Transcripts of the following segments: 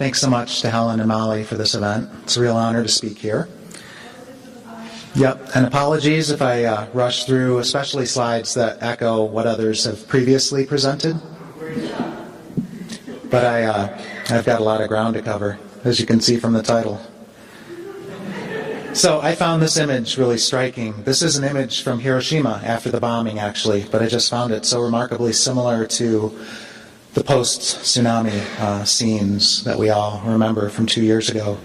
Thanks so much to Helen and Molly for this event. It's a real honor to speak here. Yep, and apologies if I rush through, especially slides that echo what others have previously presented. But I've got a lot of ground to cover, as you can see from the title. So I found this image really striking. This is an image from Hiroshima after the bombing, actually, but I just found it so remarkably similar to the post-tsunami scenes that we all remember from 2 years ago.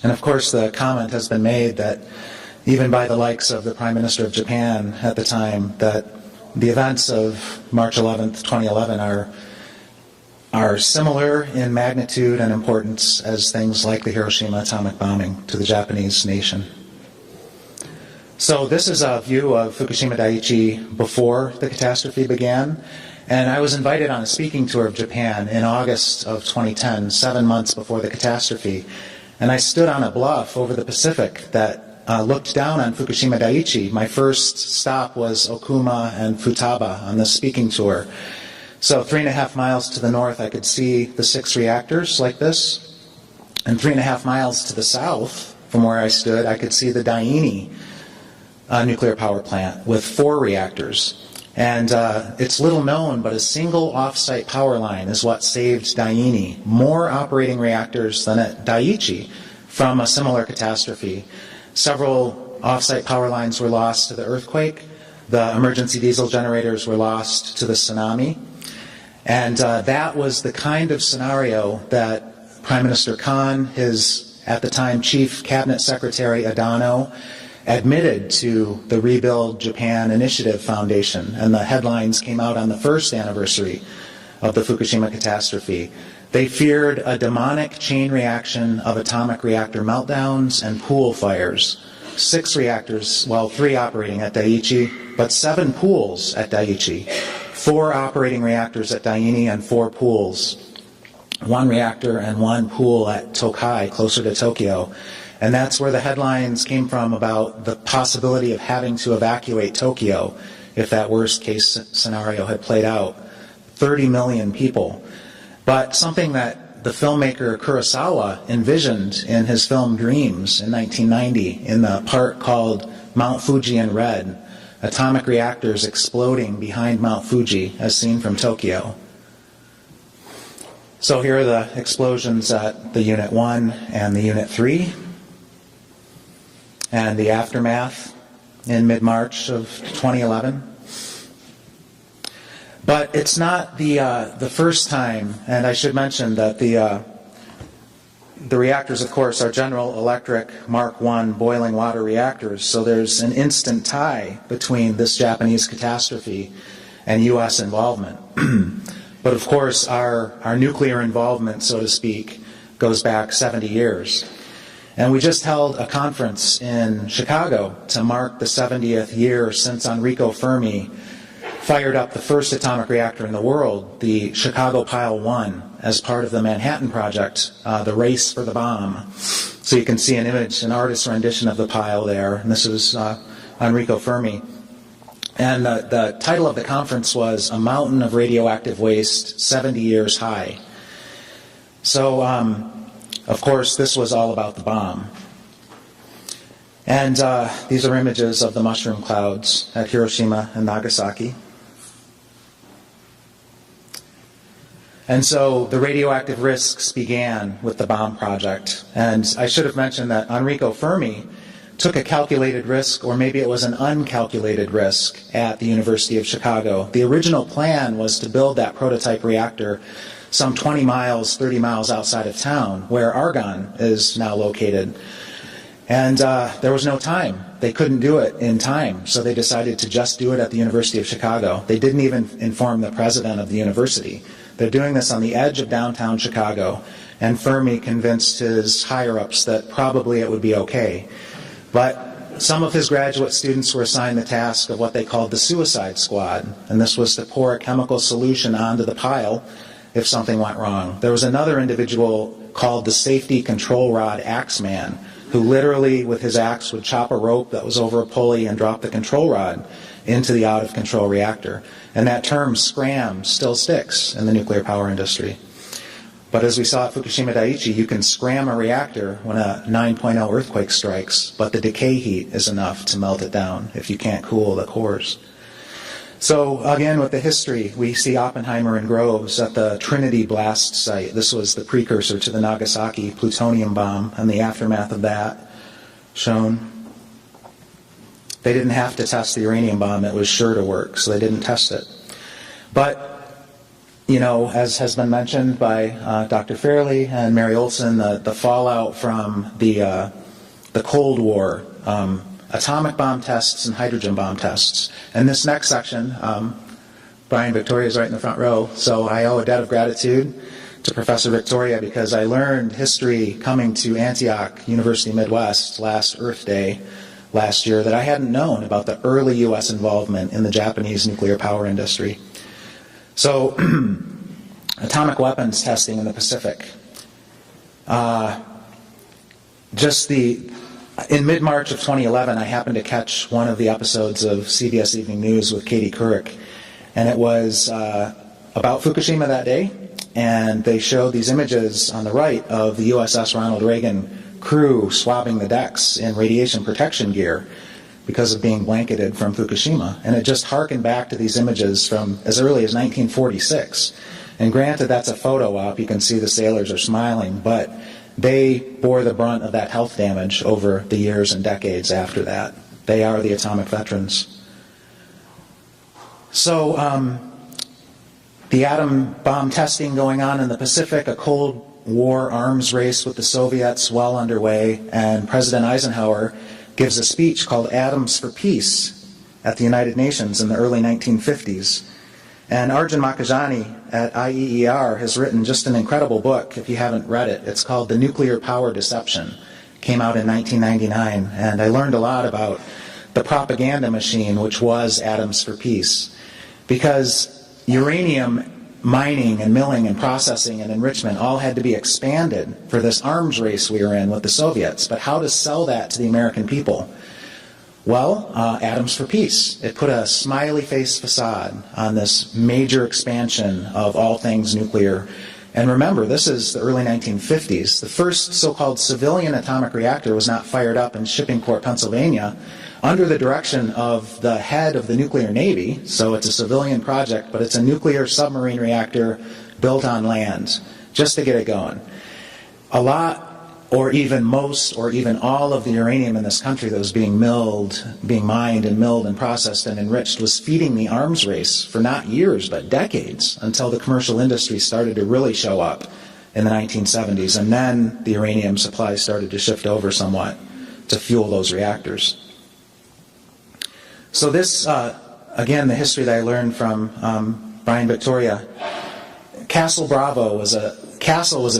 And of course, the comment has been made that even by the likes of the Prime Minister of Japan at the time, that the events of March 11th, 2011 are similar in magnitude and importance as things like the Hiroshima atomic bombing to the Japanese nation. So this is a view of Fukushima-Daiichi before the catastrophe began. And I was invited on a speaking tour of Japan in August of 2010, 7 months before the catastrophe. And I stood on a bluff over the Pacific that looked down on Fukushima-Daiichi. My first stop was Okuma and Futaba on this speaking tour. So 3.5 miles to the north, I could see the 6 reactors like this. And 3.5 miles to the south, from where I stood, I could see the Daiichi nuclear power plant with 4 reactors. And it's little known, but a single off-site power line is what saved Daiichi more operating reactors than at Daiichi from a similar catastrophe. Several off-site power lines were lost to the earthquake. The emergency diesel generators were lost to the tsunami. And that was the kind of scenario that Prime Minister Kan, his, at the time, Chief Cabinet Secretary Adano, admitted to the Rebuild Japan Initiative Foundation. And the headlines came out on the first anniversary of the Fukushima catastrophe. They feared a demonic chain reaction of atomic reactor meltdowns and pool fires. 6 reactors, well, 3 operating at Daiichi, but 7 pools at Daiichi. 4 operating reactors at Daiichi and 4 pools. 1 reactor and 1 pool at Tokai, closer to Tokyo. And that's where the headlines came from about the possibility of having to evacuate Tokyo if that worst case scenario had played out. 30 million people. But something that the filmmaker Kurosawa envisioned in his film Dreams in 1990 in the part called Mount Fuji in Red, atomic reactors exploding behind Mount Fuji as seen from Tokyo. So here are the explosions at the Unit 1 and the Unit 3. And the aftermath in mid-March of 2011. But it's not the first time, and I should mention that the reactors, of course, are General Electric Mark I boiling water reactors, so there's an instant tie between this Japanese catastrophe and U.S. involvement. But of course, our nuclear involvement, so to speak, goes back 70 years. And we just held a conference in Chicago to mark the 70th year since Enrico Fermi fired up the first atomic reactor in the world, the Chicago Pile 1, as part of the Manhattan Project, the race for the bomb. So you can see an image, an artist's rendition of the pile there, and this is Enrico Fermi. And the title of the conference was A Mountain of Radioactive Waste 70 Years High. So, of course, this was all about the bomb. And these are images of the mushroom clouds at Hiroshima and Nagasaki. And so the radioactive risks began with the bomb project. And I should have mentioned that Enrico Fermi took a calculated risk, or maybe it was an uncalculated risk, at the University of Chicago. The original plan was to build that prototype reactor some 20 miles, 30 miles outside of town, where Argonne is now located. And there was no time. They couldn't do it in time, so they decided to just do it at the University of Chicago. They didn't even inform the president of the university. They're doing this on the edge of downtown Chicago, and Fermi convinced his higher-ups that probably it would be okay. But some of his graduate students were assigned the task of what they called the suicide squad, and this was to pour a chemical solution onto the pile if something went wrong. There was another individual called the safety control rod axeman, who literally with his axe would chop a rope that was over a pulley and drop the control rod into the out-of-control reactor. And that term, scram, still sticks in the nuclear power industry. But as we saw at Fukushima-Daiichi, you can scram a reactor when a 9.0 earthquake strikes, but the decay heat is enough to melt it down if you can't cool the cores. So again, with the history, we see Oppenheimer and Groves at the Trinity blast site. This was the precursor to the Nagasaki plutonium bomb and the aftermath of that shown. They didn't have to test the uranium bomb. It was sure to work, so they didn't test it. But you know, as has been mentioned by Dr. Fairley and Mary Olson, the fallout from the Cold War, atomic bomb tests and hydrogen bomb tests. And this next section, Brian Victoria is right in the front row, so I owe a debt of gratitude to Professor Victoria because I learned history coming to Antioch University Midwest last Earth Day last year that I hadn't known about the early U.S. involvement in the Japanese nuclear power industry. So, atomic weapons testing in the Pacific. In mid-March of 2011, I happened to catch one of the episodes of CBS Evening News with Katie Couric, and it was about Fukushima that day, and they showed these images on the right of the USS Ronald Reagan crew swabbing the decks in radiation protection gear because of being blanketed from Fukushima. And it just harkened back to these images from as early as 1946. And granted, that's a photo op. You can see the sailors are smiling, but they bore the brunt of that health damage over the years and decades after that. They are the atomic veterans. So the atom bomb testing going on in the Pacific, a Cold War arms race with the Soviets well underway, and President Eisenhower gives a speech called Atoms for Peace at the United Nations in the early 1950s. And Arjun Makhijani at IEER has written just an incredible book, if you haven't read it. It's called The Nuclear Power Deception. Came out in 1999, and I learned a lot about the propaganda machine, which was Atoms for Peace. Because uranium mining and milling and processing and enrichment all had to be expanded for this arms race we were in with the Soviets. But how to sell that to the American people? Well, Atoms for Peace. It put a smiley face facade on this major expansion of all things nuclear. And remember, this is the early 1950s. The first so-called civilian atomic reactor was not fired up in Shippingport, Pennsylvania, under the direction of the head of the nuclear navy. So it's a civilian project, but it's a nuclear submarine reactor built on land, just to get it going. A lot, or even most, or even all of the uranium in this country that was being mined and milled and processed and enriched was feeding the arms race for not years, but decades, until the commercial industry started to really show up in the 1970s. And then the uranium supply started to shift over somewhat to fuel those reactors. So this, again, the history that I learned from Brian Victoria. Castle Bravo was a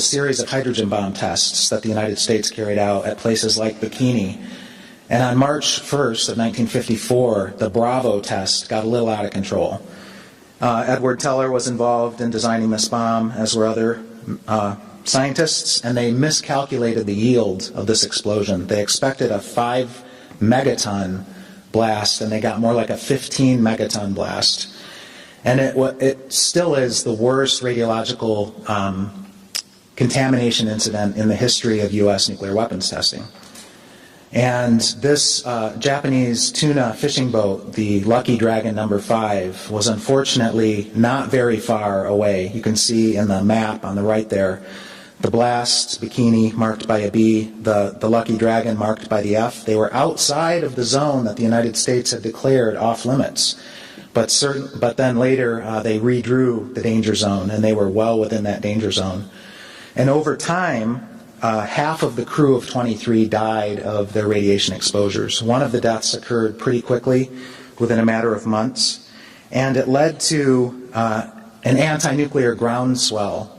series of hydrogen bomb tests that the United States carried out at places like Bikini. And on March 1st of 1954, the Bravo test got a little out of control. Edward Teller was involved in designing this bomb, as were other scientists, and they miscalculated the yield of this explosion. They expected a 5 megaton blast, and they got more like a 15 megaton blast. And it still is the worst radiological contamination incident in the history of U.S. nuclear weapons testing. And this Japanese tuna fishing boat, the Lucky Dragon No. 5, was unfortunately not very far away. You can see in the map on the right there, the blast, Bikini, marked by a B, the Lucky Dragon marked by the F. They were outside of the zone that the United States had declared off limits. But then later they redrew the danger zone, and they were well within that danger zone. And over time, half of the crew of 23 died of their radiation exposures. One of the deaths occurred pretty quickly, within a matter of months, and it led to an anti-nuclear groundswell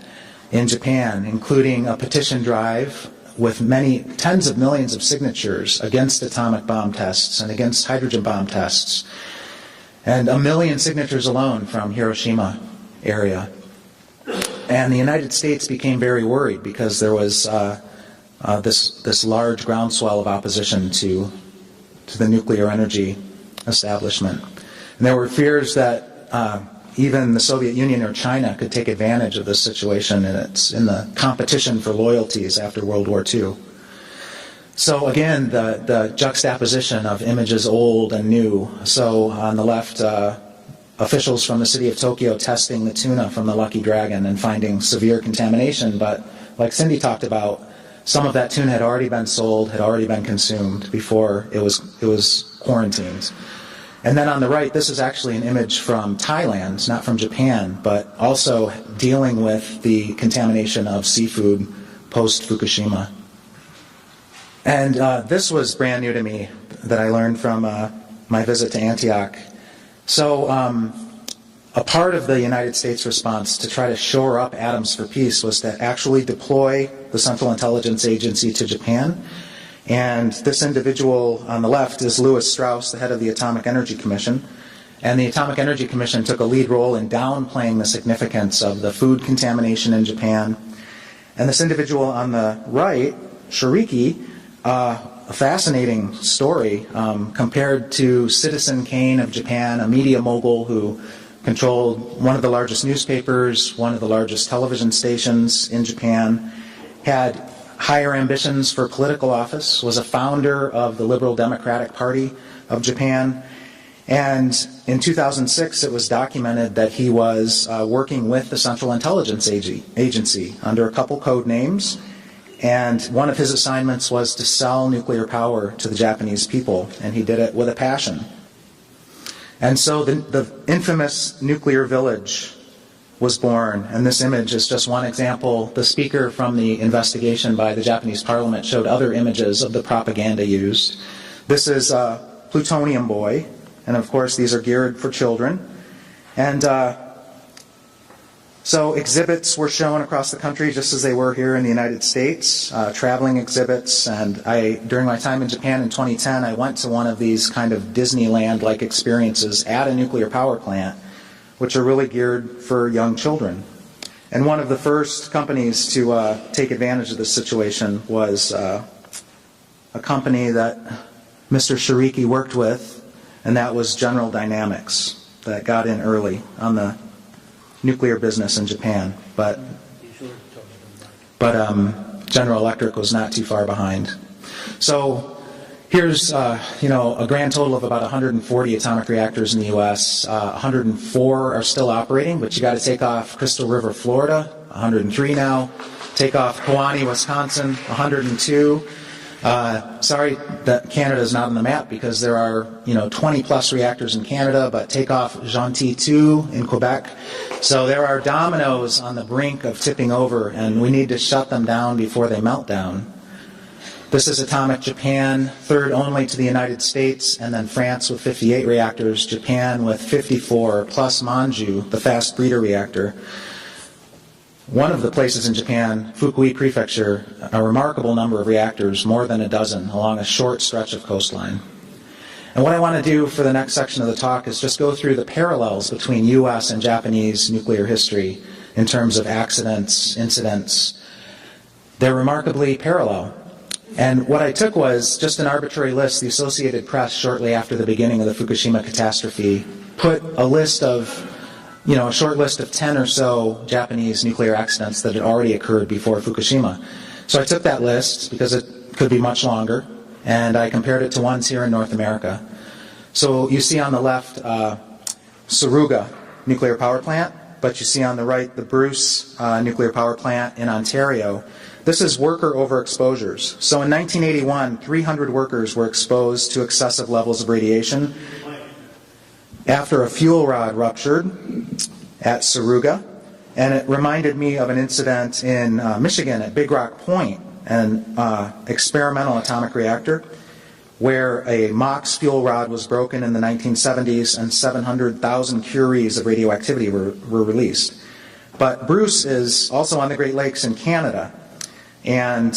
in Japan, including a petition drive with many tens of millions of signatures against atomic bomb tests and against hydrogen bomb tests. And 1 million signatures alone from Hiroshima area. And the United States became very worried because there was this large groundswell of opposition to the nuclear energy establishment. And there were fears that even the Soviet Union or China could take advantage of this situation, and it's in the competition for loyalties after World War II. So again, the juxtaposition of images old and new. So on the left, officials from the city of Tokyo testing the tuna from the Lucky Dragon and finding severe contamination, but like Cindy talked about, some of that tuna had already been sold, had already been consumed before it was quarantined. And then on the right, this is actually an image from Thailand, not from Japan, but also dealing with the contamination of seafood post-Fukushima. And this was brand new to me that I learned from my visit to Antioch. So a part of the United States response to try to shore up atoms for peace was to actually deploy the Central Intelligence Agency to Japan. And this individual on the left is Lewis Strauss, the head of the Atomic Energy Commission. And the Atomic Energy Commission took a lead role in downplaying the significance of the food contamination in Japan. And this individual on the right, Shiriki, a fascinating story compared to Citizen Kane of Japan, a media mogul who controlled one of the largest newspapers, one of the largest television stations in Japan, had higher ambitions for political office, was a founder of the Liberal Democratic Party of Japan. And in 2006, it was documented that he was working with the Central Intelligence Agency under a couple code names. And one of his assignments was to sell nuclear power to the Japanese people, and he did it with a passion. And so the infamous nuclear village was born, and this image is just one example. The speaker from the investigation by the Japanese parliament showed other images of the propaganda used. This is Plutonium Boy, and of course these are geared for children. And so exhibits were shown across the country just as they were here in the United States, traveling exhibits. And during my time in Japan in 2010, I went to one of these kind of Disneyland-like experiences at a nuclear power plant, which are really geared for young children. And one of the first companies to take advantage of this situation was a company that Mr. Shiriki worked with, and that was General Dynamics, that got in early on the nuclear business in Japan, but General Electric was not too far behind. So here's a grand total of about 140 atomic reactors in the U.S. 104 are still operating, but you got to take off Crystal River, Florida, 103 now. Take off Kewaunee, Wisconsin, 102. Sorry that Canada is not on the map because there are 20 plus reactors in Canada, but take off Gentil 2 in Quebec. So there are dominoes on the brink of tipping over, and we need to shut them down before they melt down. This is atomic Japan, third only to the United States, and then France with 58 reactors, Japan with 54, plus Manju, the fast breeder reactor. One of the places in Japan, Fukui Prefecture, a remarkable number of reactors, more than a dozen, along a short stretch of coastline. And what I want to do for the next section of the talk is just go through the parallels between U.S. and Japanese nuclear history in terms of accidents, incidents. They're remarkably parallel. And what I took was just an arbitrary list. The Associated Press, shortly after the beginning of the Fukushima catastrophe, put a list of a short list of 10 or so Japanese nuclear accidents that had already occurred before Fukushima. So I took that list, because it could be much longer, and I compared it to ones here in North America. So you see on the left, Suruga nuclear power plant, but you see on the right the Bruce nuclear power plant in Ontario. This is worker overexposures. So in 1981, 300 workers were exposed to excessive levels of radiation after a fuel rod ruptured at Suruga. And it reminded me of an incident in Michigan at Big Rock Point, an experimental atomic reactor, where a MOX fuel rod was broken in the 1970s and 700,000 curies of radioactivity were released. But Bruce is also on the Great Lakes in Canada. And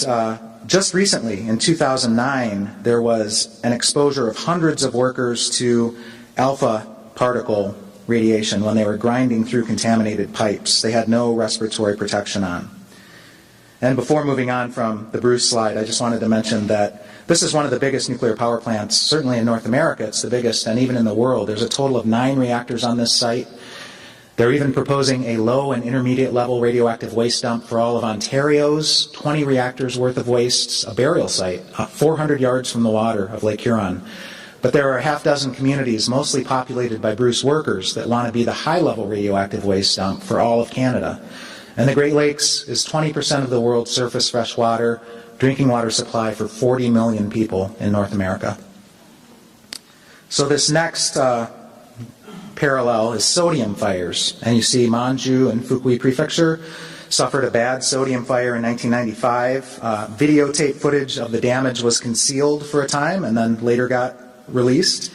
just recently, in 2009, there was an exposure of hundreds of workers to alpha particle radiation when they were grinding through contaminated pipes. They had no respiratory protection on. And before moving on from the Bruce slide, I just wanted to mention that this is one of the biggest nuclear power plants, certainly in North America. It's the biggest, and even in the world. There's a total of 9 reactors on this site. They're even proposing a low and intermediate level radioactive waste dump for all of Ontario's 20 reactors worth of wastes, a burial site 400 yards from the water of Lake Huron. But there are a half dozen communities, mostly populated by Bruce workers, that want to be the high-level radioactive waste dump for all of Canada. And the Great Lakes is 20% of the world's surface freshwater drinking water supply for 40 million people in North America. So this next parallel is sodium fires. And you see Manju and Fukui Prefecture suffered a bad sodium fire in 1995. Videotape footage of the damage was concealed for a time and then later got released.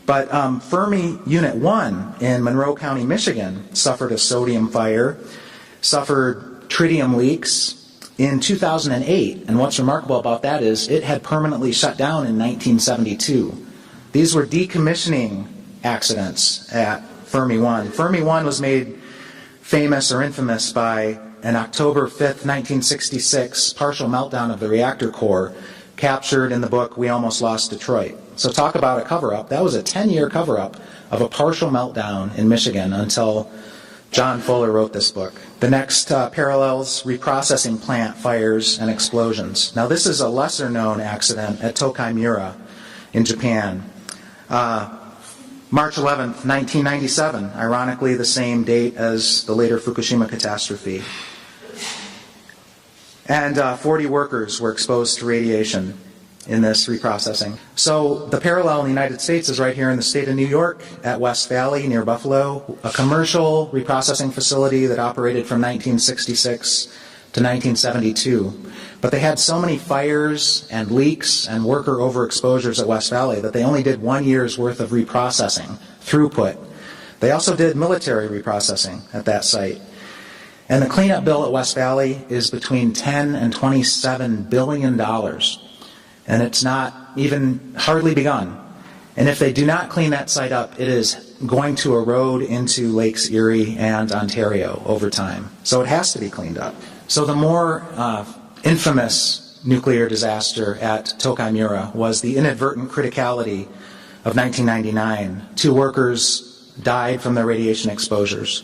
But Fermi Unit 1 in Monroe County, Michigan suffered a sodium fire, suffered tritium leaks in 2008. And what's remarkable about that is it had permanently shut down in 1972. These were decommissioning accidents at Fermi 1. Fermi 1 was made famous or infamous by an October 5th, 1966 partial meltdown of the reactor core captured in the book We Almost Lost Detroit. So talk about a cover-up. That was a 10-year cover-up of a partial meltdown in Michigan until John Fuller wrote this book. The next parallels reprocessing plant fires and explosions. Now this is a lesser-known accident at Tokai Miura in Japan. March 11th, 1997, ironically the same date as the later Fukushima catastrophe. And 40 workers were exposed to radiation in this reprocessing. So the parallel in the United States is right here in the state of New York at West Valley near Buffalo, a commercial reprocessing facility that operated from 1966 to 1972. But they had so many fires and leaks and worker overexposures at West Valley that they only did 1 year's worth of reprocessing throughput. They also did military reprocessing at that site. And the cleanup bill at West Valley is between $10 and $27 billion. And it's not even hardly begun. And if they do not clean that site up, it is going to erode into Lakes Erie and Ontario over time. So it has to be cleaned up. So the more infamous nuclear disaster at Tokai Miura was the inadvertent criticality of 1999. 2 workers died from their radiation exposures.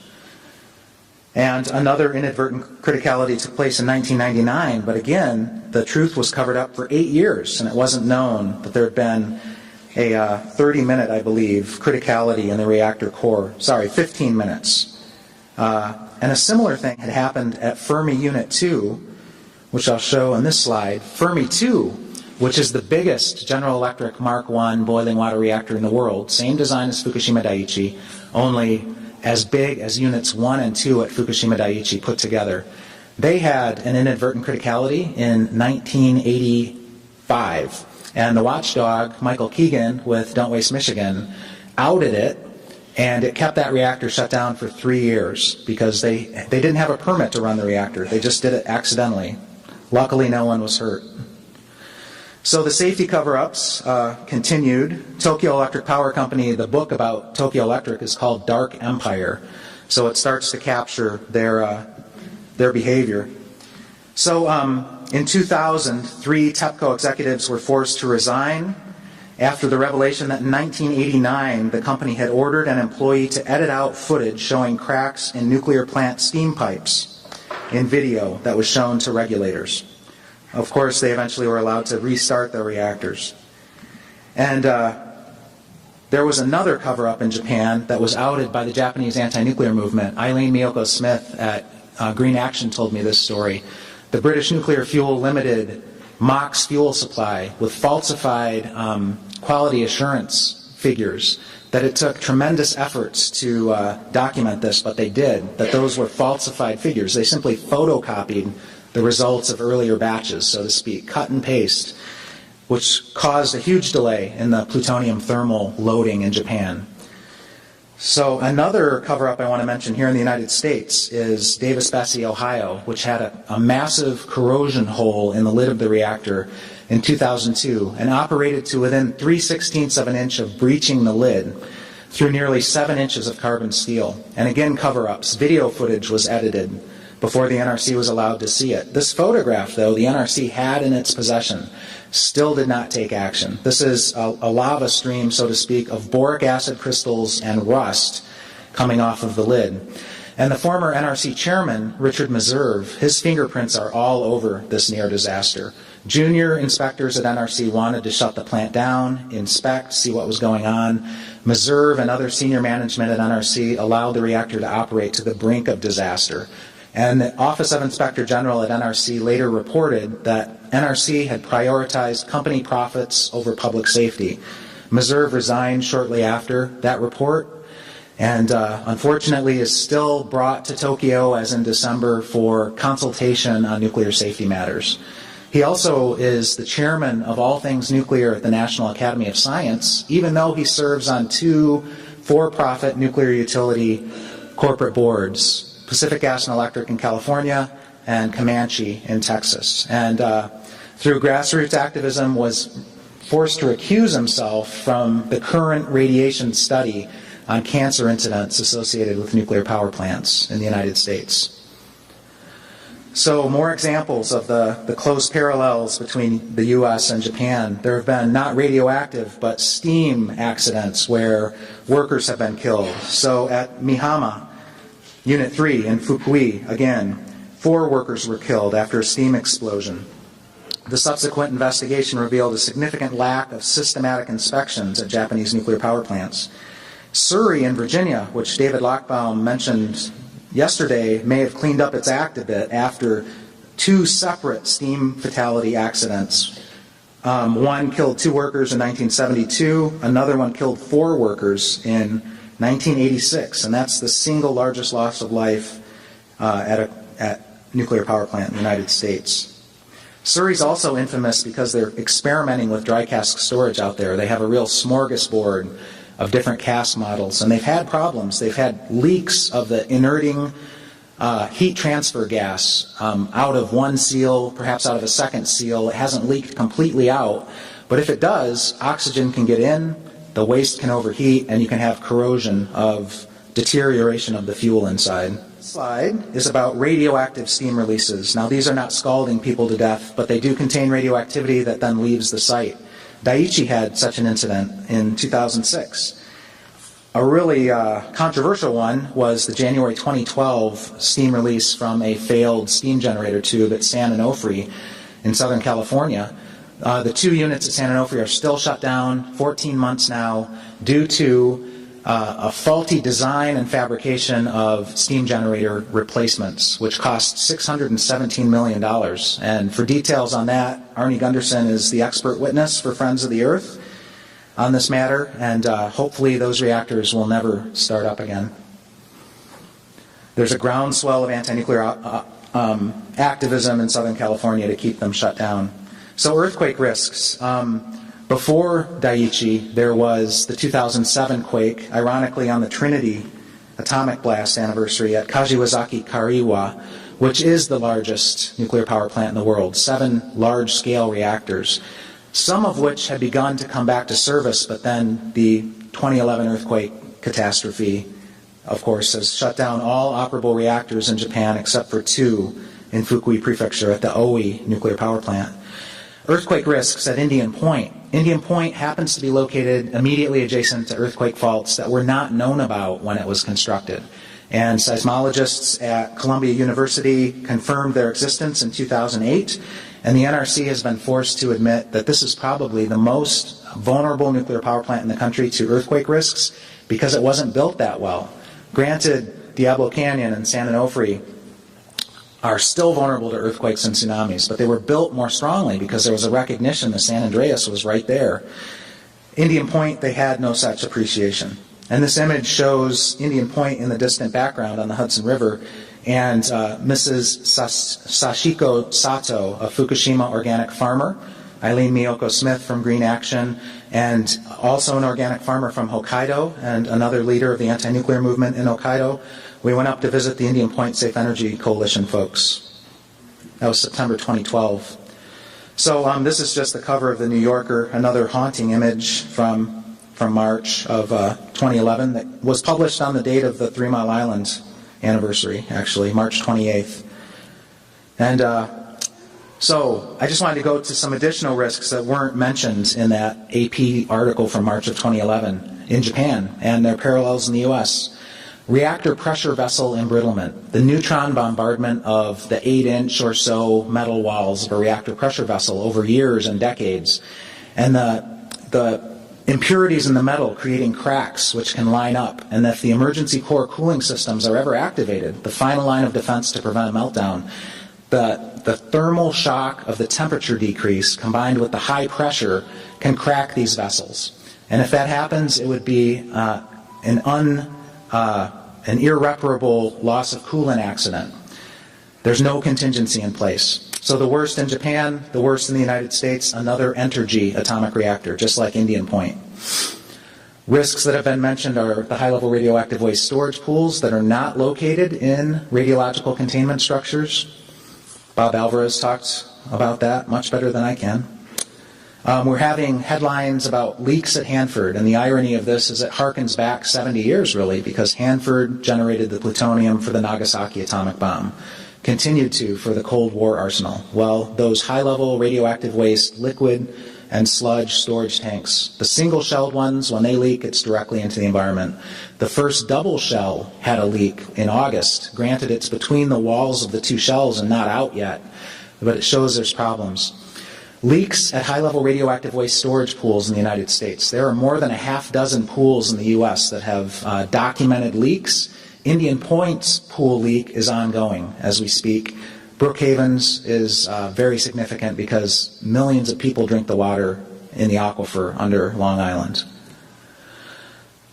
And another inadvertent criticality took place in 1999, but again, the truth was covered up for 8 years, and it wasn't known that there had been a 30-minute, I believe, criticality in the reactor core. Sorry, 15 minutes. And a similar thing had happened at Fermi Unit 2, which I'll show on this slide. Fermi 2, which is the biggest General Electric Mark I boiling water reactor in the world, same design as Fukushima-Daiichi, only as big as Units 1 and 2 at Fukushima-Daiichi put together. They had an inadvertent criticality in 1985. And the watchdog, Michael Keegan with Don't Waste Michigan, outed it, and it kept that reactor shut down for 3 years because they didn't have a permit to run the reactor. They just did it accidentally. Luckily, no one was hurt. So the safety cover-ups continued. Tokyo Electric Power Company, the book about Tokyo Electric is called Dark Empire. So it starts to capture their behavior. So in 2000, 3 TEPCO executives were forced to resign after the revelation that in 1989, the company had ordered an employee to edit out footage showing cracks in nuclear plant steam pipes in video that was shown to regulators. Of course, they eventually were allowed to restart their reactors. And there was another cover-up in Japan that was outed by the Japanese anti-nuclear movement. Eileen Miyoko Smith at Green Action told me this story. The British Nuclear Fuel Limited mocks fuel supply with falsified quality assurance figures, that it took tremendous efforts to document this, but they did, that those were falsified figures. They simply photocopied the results of earlier batches, so to speak, cut and paste, which caused a huge delay in the plutonium thermal loading in Japan. So another cover-up I want to mention here in the United States is Davis-Besse, Ohio, which had a massive corrosion hole in the lid of the reactor in 2002 and operated to within 3/16 of an inch of breaching the lid through nearly 7 inches of carbon steel. And again, cover-ups. Video footage was edited before the NRC was allowed to see it. This photograph, though, the NRC had in its possession, still did not take action. This is a lava stream, so to speak, of boric acid crystals and rust coming off of the lid. And the former NRC chairman, Richard Meserve, his fingerprints are all over this near disaster. Junior inspectors at NRC wanted to shut the plant down, inspect, see what was going on. Meserve and other senior management at NRC allowed the reactor to operate to the brink of disaster. And the Office of Inspector General at NRC later reported that NRC had prioritized company profits over public safety. Meserve resigned shortly after that report, and unfortunately is still brought to Tokyo, as in December, for consultation on nuclear safety matters. He also is the chairman of all things nuclear at the National Academy of Science, even though he serves on 2 for-profit nuclear utility corporate boards, Pacific Gas and Electric in California and Comanche in Texas. And through grassroots activism was forced to recuse himself from the current radiation study on cancer incidents associated with nuclear power plants in the United States. So more examples of the close parallels between the U.S. and Japan. There have been not radioactive, but steam accidents where workers have been killed. So at Mihama, Unit 3 in Fukui, again, 4 workers were killed after a steam explosion. The subsequent investigation revealed a significant lack of systematic inspections at Japanese nuclear power plants. Surrey in Virginia, which David Lochbaum mentioned yesterday, may have cleaned up its act a bit after 2 separate steam fatality accidents. One killed 2 workers in 1972, another one killed 4 workers in 1986, and that's the single largest loss of life at nuclear power plant in the United States. Surrey's also infamous because they're experimenting with dry cask storage out there. They have a real smorgasbord of different cask models, and they've had problems. They've had leaks of the inerting heat transfer gas out of one seal, perhaps out of a second seal. It hasn't leaked completely out, but if it does, oxygen can get in, the waste can overheat, and you can have corrosion of deterioration of the fuel inside. This slide is about radioactive steam releases. Now, these are not scalding people to death, but they do contain radioactivity that then leaves the site. Daiichi had such an incident in 2006. A really controversial one was the January 2012 steam release from a failed steam generator tube at San Onofre in Southern California. The 2 units at San Onofre are still shut down, 14 months now, due to a faulty design and fabrication of steam generator replacements, which cost $617 million. And for details on that, Arnie Gunderson is the expert witness for Friends of the Earth on this matter, and hopefully those reactors will never start up again. There's a groundswell of anti-nuclear activism in Southern California to keep them shut down. So earthquake risks. Before Daiichi, there was the 2007 quake, ironically on the Trinity atomic blast anniversary at Kashiwazaki Kariwa, which is the largest nuclear power plant in the world, 7 large-scale reactors, some of which had begun to come back to service, but then the 2011 earthquake catastrophe, of course, has shut down all operable reactors in Japan except for 2 in Fukui Prefecture at the Oi nuclear power plant. Earthquake risks at Indian Point. Indian Point happens to be located immediately adjacent to earthquake faults that were not known about when it was constructed. And seismologists at Columbia University confirmed their existence in 2008, and the NRC has been forced to admit that this is probably the most vulnerable nuclear power plant in the country to earthquake risks because it wasn't built that well. Granted, Diablo Canyon and San Onofre are still vulnerable to earthquakes and tsunamis, but they were built more strongly because there was a recognition that San Andreas was right there. Indian Point, they had no such appreciation. And this image shows Indian Point in the distant background on the Hudson River, and Mrs. Sashiko Sato, a Fukushima organic farmer, Eileen Miyoko Smith from Green Action, and also an organic farmer from Hokkaido and another leader of the anti-nuclear movement in Hokkaido. We went up to visit the Indian Point Safe Energy Coalition folks. That was September 2012. So this is just the cover of the New Yorker, another haunting image from March of 2011 that was published on the date of the 3 Mile Island anniversary, actually, March 28th. And so I just wanted to go to some additional risks that weren't mentioned in that AP article from March of 2011 in Japan and their parallels in the U.S. Reactor pressure vessel embrittlement, the neutron bombardment of the 8-inch or so metal walls of a reactor pressure vessel over years and decades, and the impurities in the metal creating cracks which can line up, and if the emergency core cooling systems are ever activated, the final line of defense to prevent a meltdown, the thermal shock of the temperature decrease combined with the high pressure can crack these vessels. And if that happens, it would be an irreparable loss of coolant accident. There's no contingency in place. So the worst in Japan, the worst in the United States, another Entergy atomic reactor, just like Indian Point. Risks that have been mentioned are the high-level radioactive waste storage pools that are not located in radiological containment structures. Bob Alvarez talked about that much better than I can. We're having headlines about leaks at Hanford, and the irony of this is it harkens back 70 years, really, because Hanford generated the plutonium for the Nagasaki atomic bomb, continued to for the Cold War arsenal. Well, those high-level radioactive waste, liquid and sludge storage tanks, the single-shelled ones, when they leak, it's directly into the environment. The first double shell had a leak in August. Granted, it's between the walls of the two shells and not out yet, but it shows there's problems. Leaks at high-level radioactive waste storage pools in the United States. There are more than a half dozen pools in the U.S. that have documented leaks. Indian Point's pool leak is ongoing as we speak. Brookhaven's is very significant because millions of people drink the water in the aquifer under Long Island.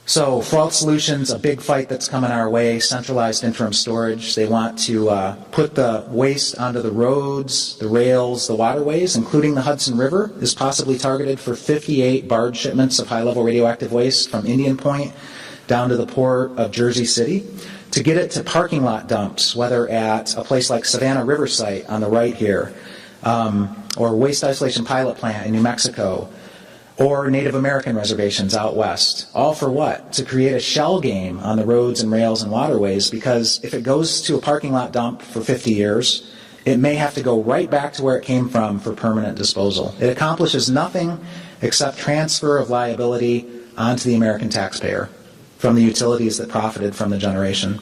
So fault solutions, a big fight that's coming our way, centralized interim storage. They want to put the waste onto the roads, the rails, the waterways, including the Hudson River, is possibly targeted for 58 barge shipments of high-level radioactive waste from Indian Point down to the port of Jersey City. To get it to parking lot dumps, whether at a place like Savannah River Site on the right here, or Waste Isolation Pilot Plant in New Mexico, or Native American reservations out west. All for what? To create a shell game on the roads and rails and waterways, because if it goes to a parking lot dump for 50 years, it may have to go right back to where it came from for permanent disposal. It accomplishes nothing except transfer of liability onto the American taxpayer from the utilities that profited from the generation.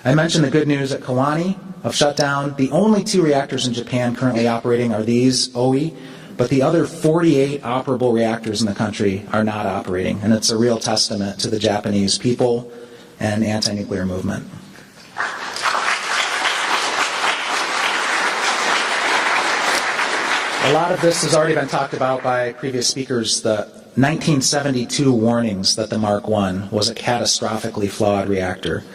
I mentioned the good news at Kewaunee of shutdown. The only 2 reactors in Japan currently operating are these, OE, but the other 48 operable reactors in the country are not operating, and it's a real testament to the Japanese people and anti-nuclear movement. A lot of this has already been talked about by previous speakers. The 1972 warnings that the Mark I was a catastrophically flawed reactor.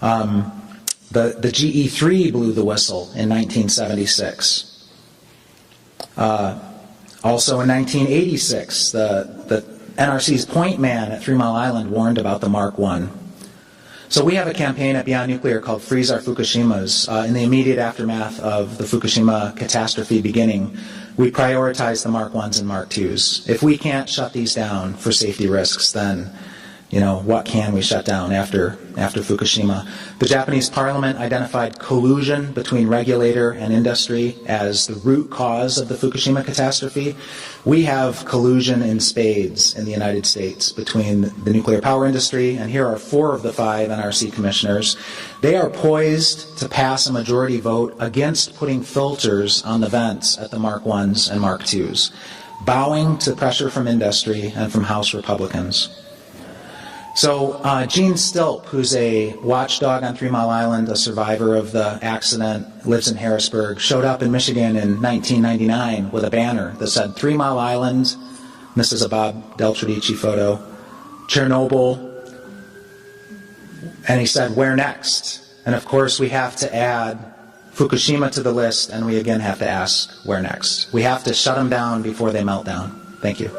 The GE3 blew the whistle in 1976. Also in 1986, the NRC's point man at 3 Mile Island warned about the Mark I. So we have a campaign at Beyond Nuclear called Freeze Our Fukushimas. In the immediate aftermath of the Fukushima catastrophe beginning, we prioritize the Mark I's and Mark II's. If we can't shut these down for safety risks, then what can we shut down after Fukushima? The Japanese parliament identified collusion between regulator and industry as the root cause of the Fukushima catastrophe. We have collusion in spades in the United States between the nuclear power industry, and here are 4 of the 5 NRC commissioners. They are poised to pass a majority vote against putting filters on the vents at the Mark I's and Mark II's, bowing to pressure from industry and from House Republicans. So Gene Stilp, who's a watchdog on 3 Mile Island, a survivor of the accident, lives in Harrisburg, showed up in Michigan in 1999 with a banner that said 3 Mile Island, this is a Bob Del Tredici photo, Chernobyl, and he said, where next? And of course we have to add Fukushima to the list, and we again have to ask, where next? We have to shut them down before they melt down. Thank you.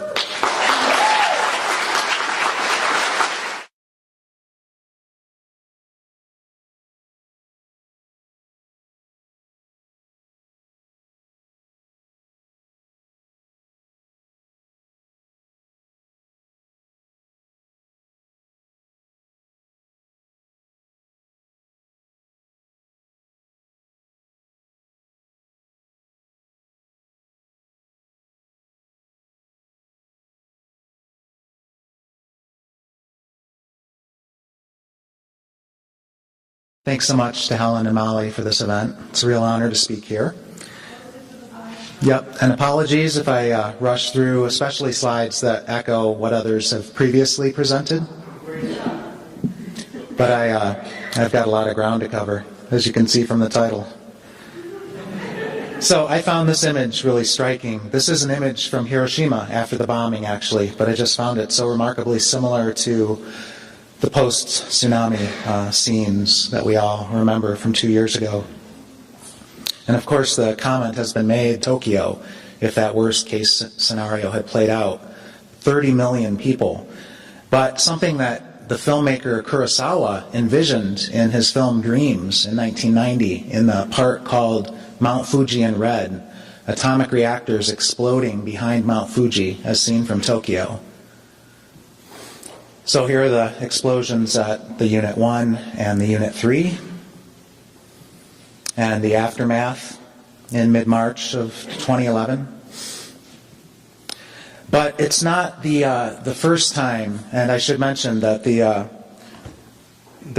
Thanks so much to Helen and Molly for this event. It's a real honor to speak here. Yep, and apologies if I rush through, especially slides that echo what others have previously presented. But I've got a lot of ground to cover, as you can see from the title. So I found this image really striking. This is an image from Hiroshima after the bombing, actually, but I just found it so remarkably similar to the post-tsunami scenes that we all remember from 2 years ago. And of course the comment has been made, Tokyo, if that worst case scenario had played out, 30 million people. But something that the filmmaker Kurosawa envisioned in his film Dreams in 1990 in the part called Mount Fuji in Red, atomic reactors exploding behind Mount Fuji as seen from Tokyo. So here are the explosions at the Unit 1 and the Unit 3, and the aftermath in mid-March of 2011. But it's not the first time, and I should mention that the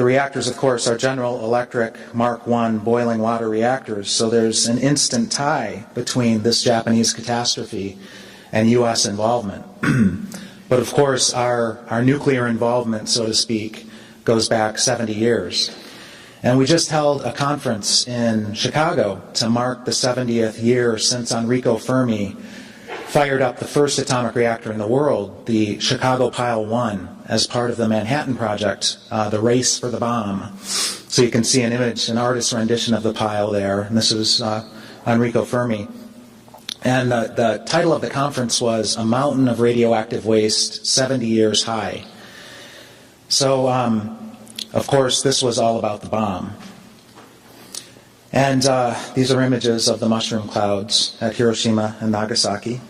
reactors, of course, are General Electric Mark I boiling water reactors, so there's an instant tie between this Japanese catastrophe and U.S. involvement. But of course, our nuclear involvement, so to speak, goes back 70 years. And we just held a conference in Chicago to mark the 70th year since Enrico Fermi fired up the first atomic reactor in the world, the Chicago Pile 1, as part of the Manhattan Project, the race for the bomb. So you can see an image, an artist's rendition of the pile there, and this is Enrico Fermi. And the title of the conference was A Mountain of Radioactive Waste 70 Years High. So, of course, this was all about the bomb. And these are images of the mushroom clouds at Hiroshima and Nagasaki.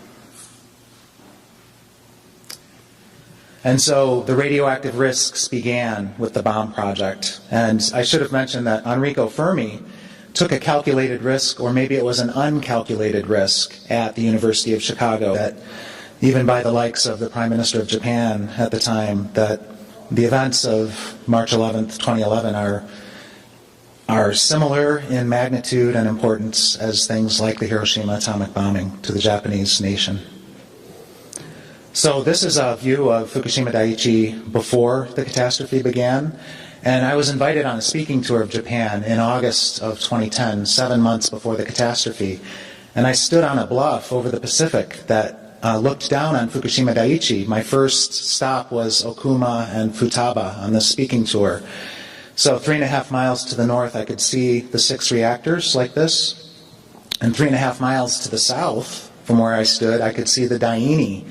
And so the radioactive risks began with the bomb project. And I should have mentioned that Enrico Fermi took a calculated risk, or maybe it was an uncalculated risk, at the University of Chicago, that even by the likes of the Prime Minister of Japan at the time, that the events of March 11th, 2011 are similar in magnitude and importance as things like the Hiroshima atomic bombing to the Japanese nation. So this is a view of Fukushima-Daiichi before the catastrophe began. And I was invited on a speaking tour of Japan in August of 2010, 7 months before the catastrophe. And I stood on a bluff over the Pacific that looked down on Fukushima-Daiichi. My first stop was Okuma and Futaba on the speaking tour. So 3.5 miles to the north, I could see the 6 reactors like this. And 3.5 miles to the south, from where I stood, I could see the Daiichi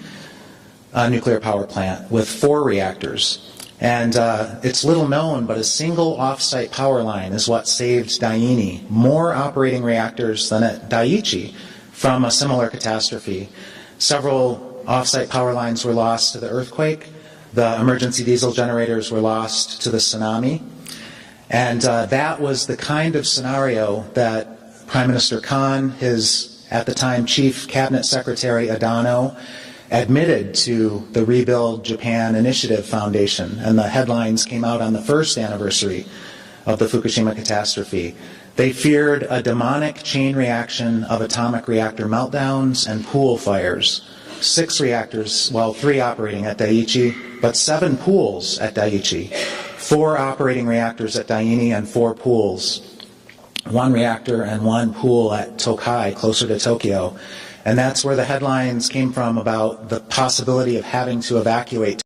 nuclear power plant with 4 reactors. And it's little known, but a single off-site power line is what saved Daiichi more operating reactors than at Daiichi from a similar catastrophe. Several off-site power lines were lost to the earthquake. The emergency diesel generators were lost to the tsunami. And that was the kind of scenario that Prime Minister Khan, his, at the time, Chief Cabinet Secretary Adano, admitted to the Rebuild Japan Initiative Foundation, and the headlines came out on the first anniversary of the Fukushima catastrophe. They feared a demonic chain reaction of atomic reactor meltdowns and pool fires. 6 reactors, well, 3 operating at Daiichi, but 7 pools at Daiichi. 4 operating reactors at Daiichi and 4 pools. 1 reactor and 1 pool at Tokai, closer to Tokyo. And that's where the headlines came from about the possibility of having to evacuate